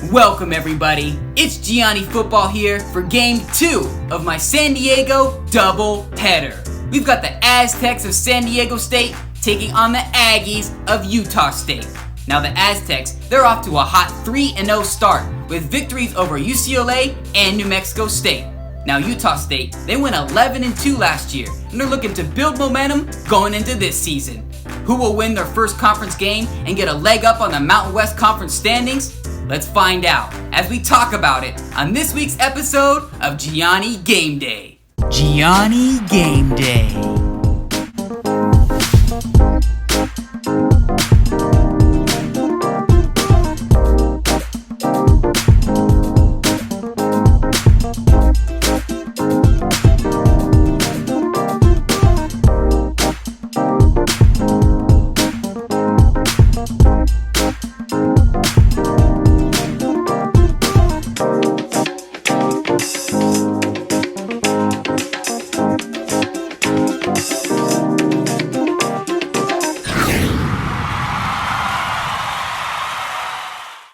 Welcome everybody, it's Gianni Football here for Game 2 of my San Diego doubleheader. We've got the Aztecs of San Diego State taking on the Aggies of Utah State. Now the Aztecs, they're off to a hot 3-0 start with victories over UCLA and New Mexico State. Now Utah State, they went 11-2 last year and they're looking to build momentum going into this season. Who will win their first conference game and get a leg up on the Mountain West Conference standings? Let's find out as we talk about it on this week's episode of Gianni Gameday. Gianni Gameday.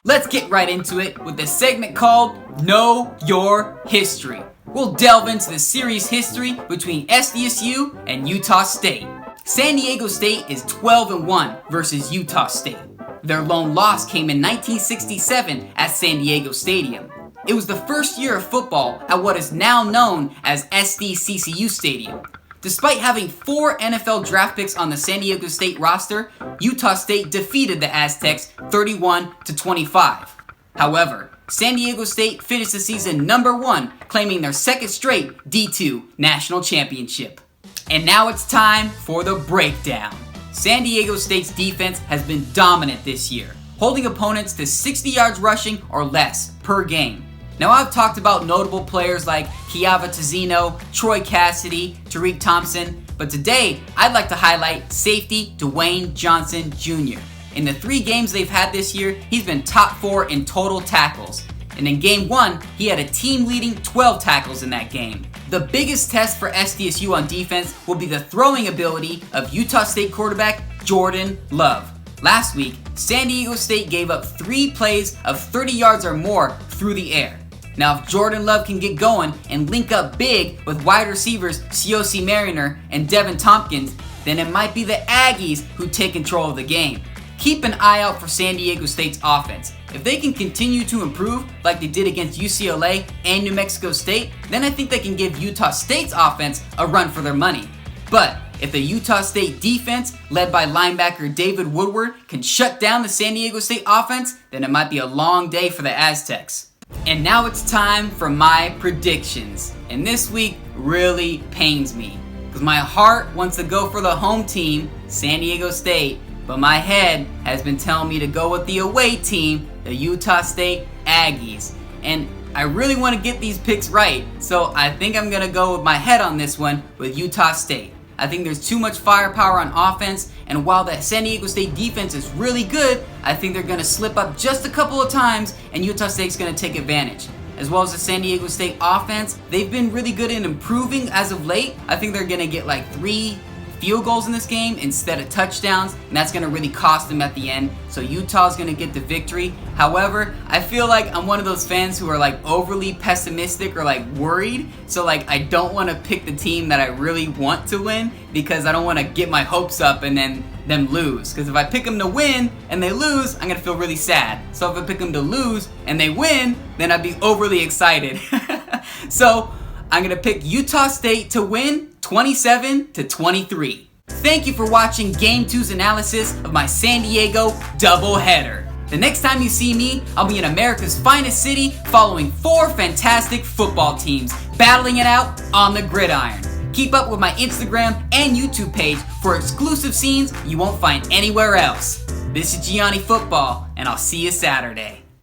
Let's get right into it with the segment called Know Your History. We'll delve into the series history between SDSU and Utah State. San Diego State is 12-1 versus Utah State. Their lone loss came in 1967 at San Diego Stadium. It was the first year of football at what is now known as SDSU Stadium. Despite having 4 NFL draft picks on the San Diego State roster, Utah State defeated the Aztecs 31-25. However, San Diego State finished the season number 1, claiming their second straight D2 national championship. And now it's time for the breakdown. San Diego State's defense has been dominant this year, holding opponents to 60 yards rushing or less per game. Now I've talked about notable players like Kiava Tizino, Troy Cassidy, Tariq Thompson, but today I'd like to highlight safety Dwayne Johnson Jr. In the 3 games they've had this year, he's been top 4 in total tackles. And in game 1, he had a team-leading 12 tackles in that game. The biggest test for SDSU on defense will be the throwing ability of Utah State quarterback Jordan Love. Last week, San Diego State gave up 3 plays of 30 yards or more through the air. Now if Jordan Love can get going and link up big with wide receivers Cioce Mariner and Devin Tompkins, then it might be the Aggies who take control of the game. Keep an eye out for San Diego State's offense. If they can continue to improve like they did against UCLA and New Mexico State, then I think they can give Utah State's offense a run for their money. But if the Utah State defense, led by linebacker David Woodward, can shut down the San Diego State offense, then it might be a long day for the Aztecs. And now it's time for my predictions. And this week really pains me, because my heart wants to go for the home team, San Diego State, but my head has been telling me to go with the away team, the Utah State Aggies. And I really want to get these picks right, so I think I'm going to go with my head on this one with Utah State. I think there's too much firepower on offense, and while the San Diego State defense is really good, I think they're going to slip up just a couple of times, and Utah State's going to take advantage. As well as the San Diego State offense, they've been really good in improving as of late. I think they're going to get like 3 field goals in this game instead of touchdowns, and that's going to really cost them at the end. So Utah's going to get the victory. However, I feel like I'm one of those fans who are like overly pessimistic or like worried. So like I don't want to pick the team that I really want to win because I don't want to get my hopes up and then them lose. Because if I pick them to win and they lose, I'm going to feel really sad. So if I pick them to lose and they win, then I'd be overly excited. So I'm going to pick Utah State to win 27-23. Thank you for watching Game 2's analysis of my San Diego doubleheader. The next time you see me, I'll be in America's finest city following 4 fantastic football teams battling it out on the gridiron. Keep up with my Instagram and YouTube page for exclusive scenes you won't find anywhere else. This is Gianni Football, and I'll see you Saturday.